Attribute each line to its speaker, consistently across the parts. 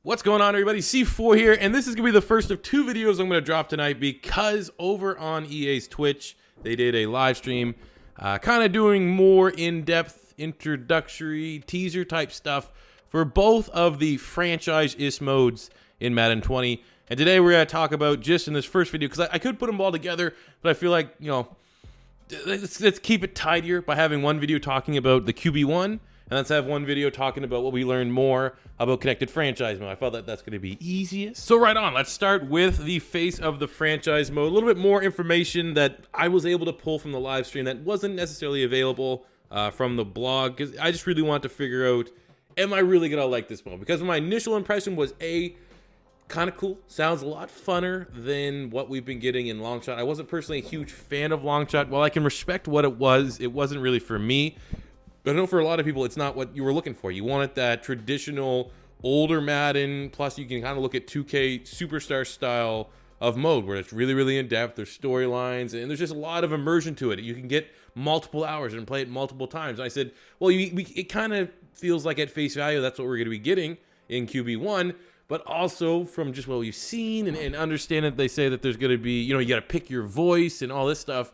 Speaker 1: What's going on, everybody? C4 here, and this is going to be the first of two videos I'm going to drop tonight because over on EA's Twitch, they did a live stream kind of doing more in-depth introductory teaser type stuff for both of the franchise-ist modes in Madden 20. And today we're going to talk about, just in this first video, because I could put them all together, but I feel like, you know, let's keep it tidier by having one video talking about the QB1, and let's have one video talking about what we learned more about connected franchise mode. I felt that that's going to be easiest. So right on, let's start with the face of the franchise mode. A little bit more information that I was able to pull from the live stream that wasn't necessarily available from the blog, because I just really wanted to figure out, am I really going to like this mode? Because my initial impression was kind of cool. Sounds a lot funner than what we've been getting in Longshot. I wasn't personally a huge fan of Longshot. While I can respect what it wasn't really for me. But I know for a lot of people, it's not what you were looking for. You wanted that traditional older Madden, plus you can kind of look at 2K Superstar style of mode where it's really, really in-depth. There's storylines, and there's just a lot of immersion to it. You can get multiple hours and play it multiple times. And I said, well, it kind of feels like at face value, that's what we're going to be getting in QB1. But also from just what we've seen and understand that they say that there's going to be, you know, you got to pick your voice and all this stuff.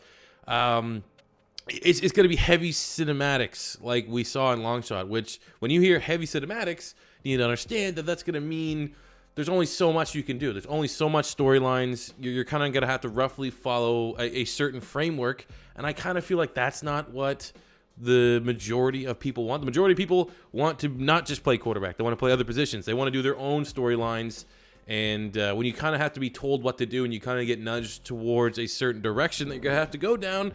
Speaker 1: It's going to be heavy cinematics like we saw in Longshot, which when you hear heavy cinematics, you need to understand that that's going to mean there's only so much you can do. There's only so much storylines. You're kind of going to have to roughly follow a certain framework. And I kind of feel like that's not what the majority of people want. The majority of people want to not just play quarterback. They want to play other positions. They want to do their own storylines. And when you kind of have to be told what to do and you kind of get nudged towards a certain direction that you're going to have to go down,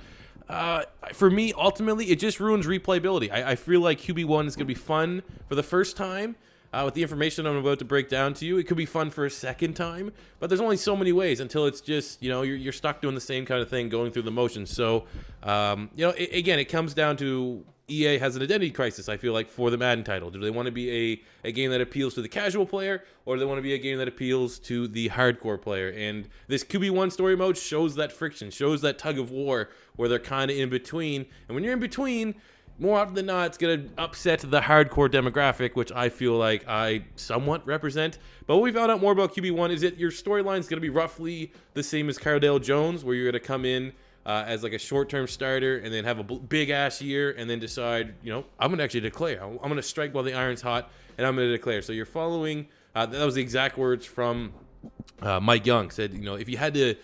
Speaker 1: for me, ultimately, it just ruins replayability. I feel like QB1 is going to be fun for the first time. With the information I'm about to break down to you, it could be fun for a second time, but there's only so many ways until it's just, you know, you're stuck doing the same kind of thing, going through the motions. So, you know, again, it comes down to EA has an identity crisis, I feel like, for the Madden title. Do they want to be a game that appeals to the casual player, or do they want to be a game that appeals to the hardcore player? And this QB1 story mode shows that friction, shows that tug of war, where they're kind of in between. And when you're in between, more often than not, it's going to upset the hardcore demographic, which I feel like I somewhat represent. But what we found out more about QB1 is that your storyline is going to be roughly the same as Cardale Jones, where you're going to come in as like a short-term starter and then have a big-ass year and then decide, you know, I'm going to actually declare. I'm going to strike while the iron's hot, and I'm going to declare. So you're following, that was the exact words from Mike Young. Said, you know, if you had to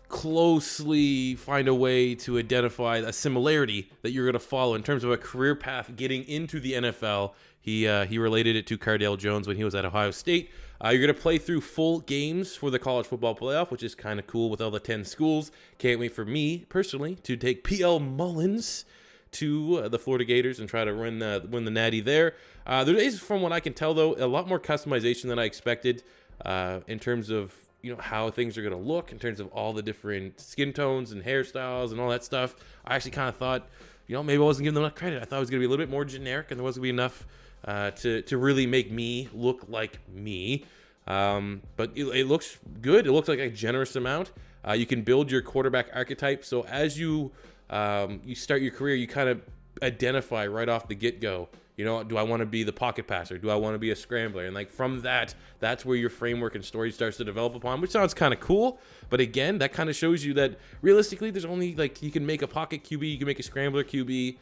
Speaker 1: closely find a way to identify a similarity that you're going to follow in terms of a career path getting into the NFL, he related it to Cardale Jones when he was at Ohio State. You're going to play through full games for the college football playoff, which is kind of cool with all the 10 schools. Can't wait for me, personally, to take P.L. Mullins to the Florida Gators and try to win the natty there. There is, from what I can tell, though, a lot more customization than I expected in terms of, you know, how things are going to look, in terms of all the different skin tones and hairstyles and all that stuff. I actually kind of thought, you know, maybe I wasn't giving them enough credit. I thought it was going to be a little bit more generic and there wasn't going to be enough to really make me look like me. But it looks good. It looks like a generous amount. You can build your quarterback archetype. So as you start your career, you kind of identify right off the get-go. You know, do I want to be the pocket passer? Do I want to be a scrambler? And like from that's where your framework and story starts to develop upon, which sounds kind of cool. But again, that kind of shows you that realistically, there's only like, you can make a pocket QB, you can make a scrambler QB,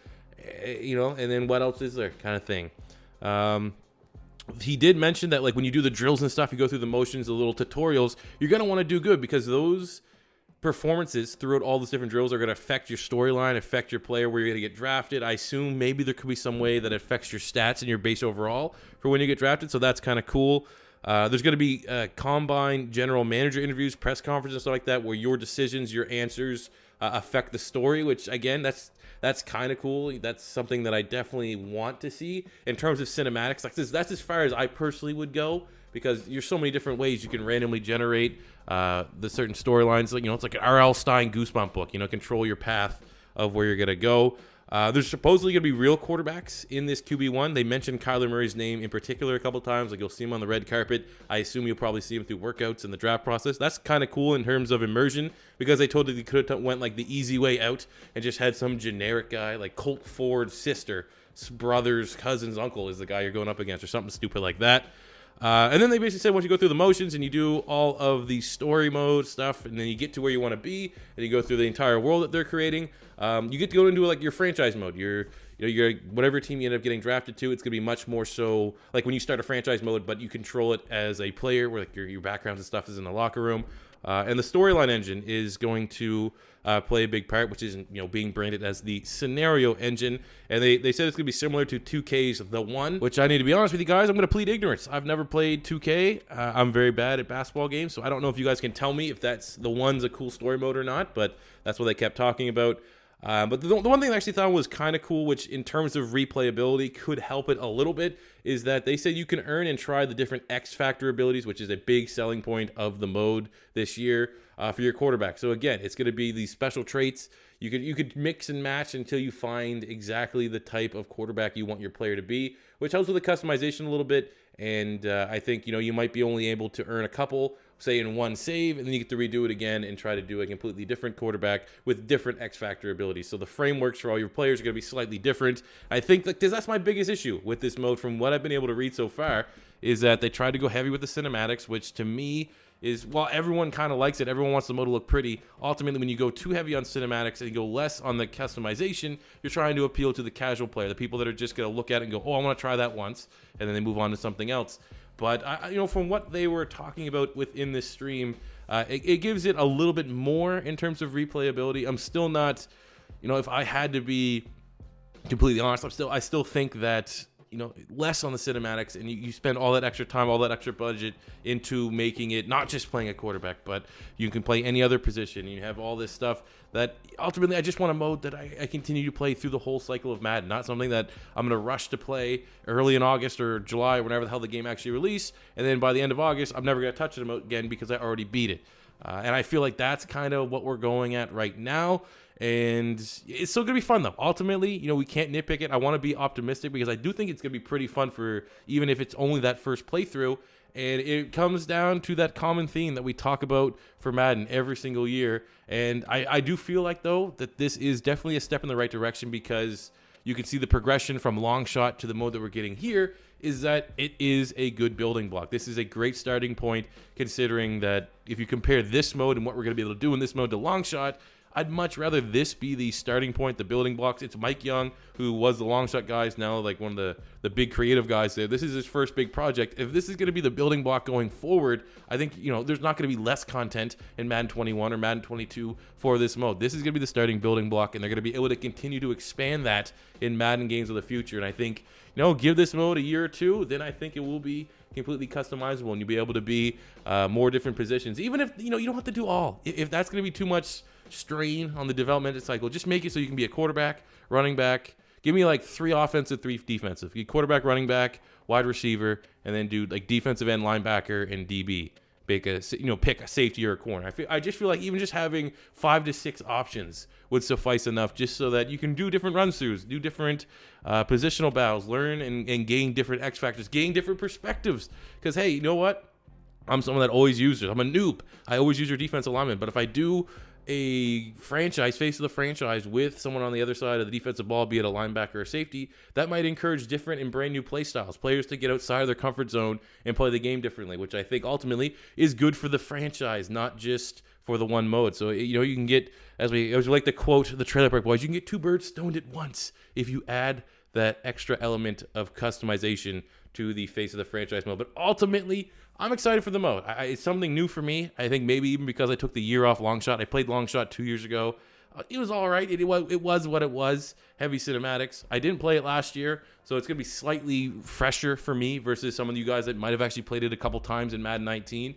Speaker 1: you know, and then what else is there kind of thing. He did mention that like when you do the drills and stuff, you go through the motions, the little tutorials, you're going to want to do good because those performances throughout all these different drills are going to affect your storyline, affect your player, where you're going to get drafted. I assume maybe there could be some way that affects your stats and your base overall for when you get drafted, so that's kind of cool. There's going to be combine general manager interviews, press conferences, and stuff like that, where your decisions, your answers affect the story, which, again, that's kind of cool. That's something that I definitely want to see. In terms of cinematics, like this, that's as far as I personally would go, because there's so many different ways you can randomly generate the certain storylines. Like, you know, it's like an R.L. Stein Goosebump book, you know, control your path of where you're going to go. There's supposedly going to be real quarterbacks in this QB1. They mentioned Kyler Murray's name in particular a couple times. Like, you'll see him on the red carpet. I assume you'll probably see him through workouts in the draft process. That's kind of cool in terms of immersion, because they totally could have went like the easy way out and just had some generic guy like Colt Ford's sister, brother's cousin's uncle is the guy you're going up against, or something stupid like that. And then they basically said once you go through the motions and you do all of the story mode stuff, and then you get to where you want to be, and you go through the entire world that they're creating, you get to go into like your franchise mode. Your whatever team you end up getting drafted to, it's gonna be much more so like when you start a franchise mode, but you control it as a player, where like your backgrounds and stuff is in the locker room. And the storyline engine is going to play a big part, which is being branded as the scenario engine. And they said it's going to be similar to 2K's The One, which I need to be honest with you guys, I'm going to plead ignorance. I've never played 2K. I'm very bad at basketball games, so I don't know if you guys can tell me if that's The One's a cool story mode or not, but that's what they kept talking about. But the one thing I actually thought was kind of cool, which in terms of replayability could help it a little bit, is that they said you can earn and try the different X Factor abilities, which is a big selling point of the mode this year for your quarterback. So again, it's going to be these special traits. You could mix and match until you find exactly the type of quarterback you want your player to be, which helps with the customization a little bit. And I think you might be only able to earn a couple, say in one save, and then you get to redo it again and try to do a completely different quarterback with different X Factor abilities. So the frameworks for all your players are going to be slightly different. I think that that's my biggest issue with this mode from what I've been able to read so far, is that they tried to go heavy with the cinematics, which to me is, while everyone kind of likes it, everyone wants the mode to look pretty, ultimately when you go too heavy on cinematics and you go less on the customization, you're trying to appeal to the casual player, the people that are just going to look at it and go, oh, I want to try that once, and then they move on to something else. But from what they were talking about within this stream, it gives it a little bit more in terms of replayability. I'm still not, if I had to be completely honest, I still think that less on the cinematics, and you spend all that extra time, all that extra budget into making it not just playing a quarterback, but you can play any other position. You have all this stuff that ultimately I just want a mode that I continue to play through the whole cycle of Madden, not something that I'm going to rush to play early in August or July, or whenever the hell the game actually released, and then by the end of August, I'm never going to touch it again because I already beat it. And I feel like that's kind of what we're going at right now. And it's still going to be fun, though. Ultimately, we can't nitpick it. I want to be optimistic because I do think it's going to be pretty fun for even if it's only that first playthrough. And it comes down to that common theme that we talk about for Madden every single year. And I do feel like, though, that this is definitely a step in the right direction because you can see the progression from long shot to the mode that we're getting here is that it is a good building block. This is a great starting point considering that if you compare this mode and what we're going to be able to do in this mode to long shot, I'd much rather this be the starting point, the building blocks. It's Mike Young, who was the long shot guys, now like one of the big creative guys there. This is his first big project. If this is going to be the building block going forward, I think, there's not going to be less content in Madden 21 or Madden 22 for this mode. This is going to be the starting building block, and they're going to be able to continue to expand that in Madden games of the future. And I think, give this mode a year or two, then I think it will be completely customizable, and you'll be able to be more different positions. Even if, you don't have to do all. If that's going to be too much strain on the developmental cycle, just make it so you can be a quarterback, running back. Give me like 3 offensive, 3 defensive. You quarterback, running back, wide receiver, and then do like defensive end, linebacker, and DB. Pick a safety or a corner. I just feel like even just having 5 to 6 options would suffice enough, just so that you can do different run-throughs, do different positional battles, learn and gain different X factors, gain different perspectives. Because hey, you know what? I'm someone that always uses it. I'm a noob. I always use your defensive lineman. But if I do a franchise, face of the franchise with someone on the other side of the defensive ball, be it a linebacker or safety, that might encourage different and brand new play styles, players to get outside of their comfort zone and play the game differently, which I think ultimately is good for the franchise, not just for the one mode. So, you can get, as we like to quote the Trailer Park Boys, you can get 2 birds stoned at once if you add that extra element of customization to the face of the franchise mode. But ultimately, I'm excited for the mode. It's something new for me. I think maybe even because I took the year off long shot. I played long shot 2 years ago. It was all right. It was what it was. Heavy cinematics. I didn't play it last year, so it's going to be slightly fresher for me versus some of you guys that might have actually played it a couple times in Madden 19.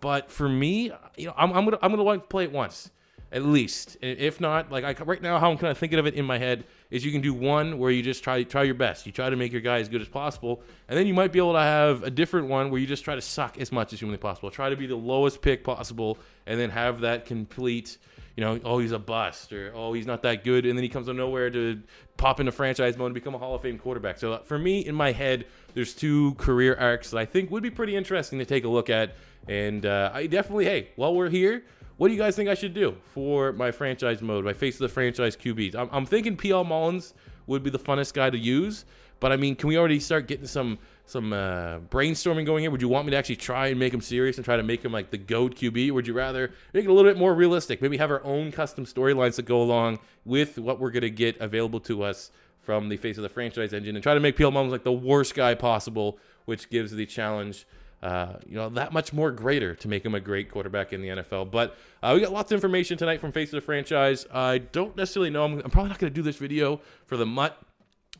Speaker 1: But for me, I'm gonna want to play it once. At least, if not, like right now, how I'm kind of thinking of it in my head is you can do one where you just try your best. You try to make your guy as good as possible, and then you might be able to have a different one where you just try to suck as much as humanly possible. Try to be the lowest pick possible, and then have that complete, oh, he's a bust, or oh, he's not that good, and then he comes out of nowhere to pop into franchise mode and become a Hall of Fame quarterback. So for me, in my head, there's 2 career arcs that I think would be pretty interesting to take a look at, and I definitely, hey, while we're here, what do you guys think I should do for my franchise mode, my face of the franchise QBs? I'm thinking P.L. Mullins would be the funnest guy to use, but I mean, can we already start getting some brainstorming going here. Would you want me to actually try and make him serious and try to make him like the GOAT QB? Or would you rather make it a little bit more realistic? Maybe have our own custom storylines that go along with what we're going to get available to us from the Face of the Franchise engine and try to make PL Mahomes like the worst guy possible, which gives the challenge that much more greater to make him a great quarterback in the NFL. But we got lots of information tonight from Face of the Franchise. I don't necessarily know. I'm probably not going to do this video for the Mutt,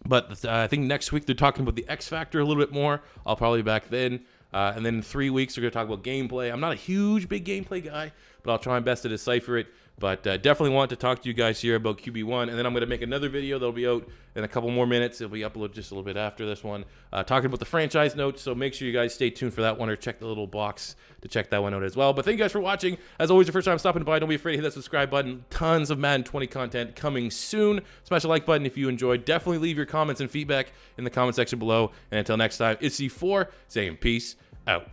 Speaker 1: but I think next week they're talking about the X Factor a little bit more. I'll probably be back then. And then in 3 weeks, they're going to talk about gameplay. I'm not a big gameplay guy, but I'll try my best to decipher it. But definitely want to talk to you guys here about QB1. And then I'm going to make another video that'll be out in a couple more minutes. It'll be uploaded just a little bit after this one, talking about the franchise notes. So make sure you guys stay tuned for that one, or check the little box to check that one out as well. But thank you guys for watching. As always, your first time stopping by, don't be afraid to hit that subscribe button. Tons of Madden 20 content coming soon. Smash the like button if you enjoyed. Definitely leave your comments and feedback in the comment section below. And until next time, it's C4 saying peace out.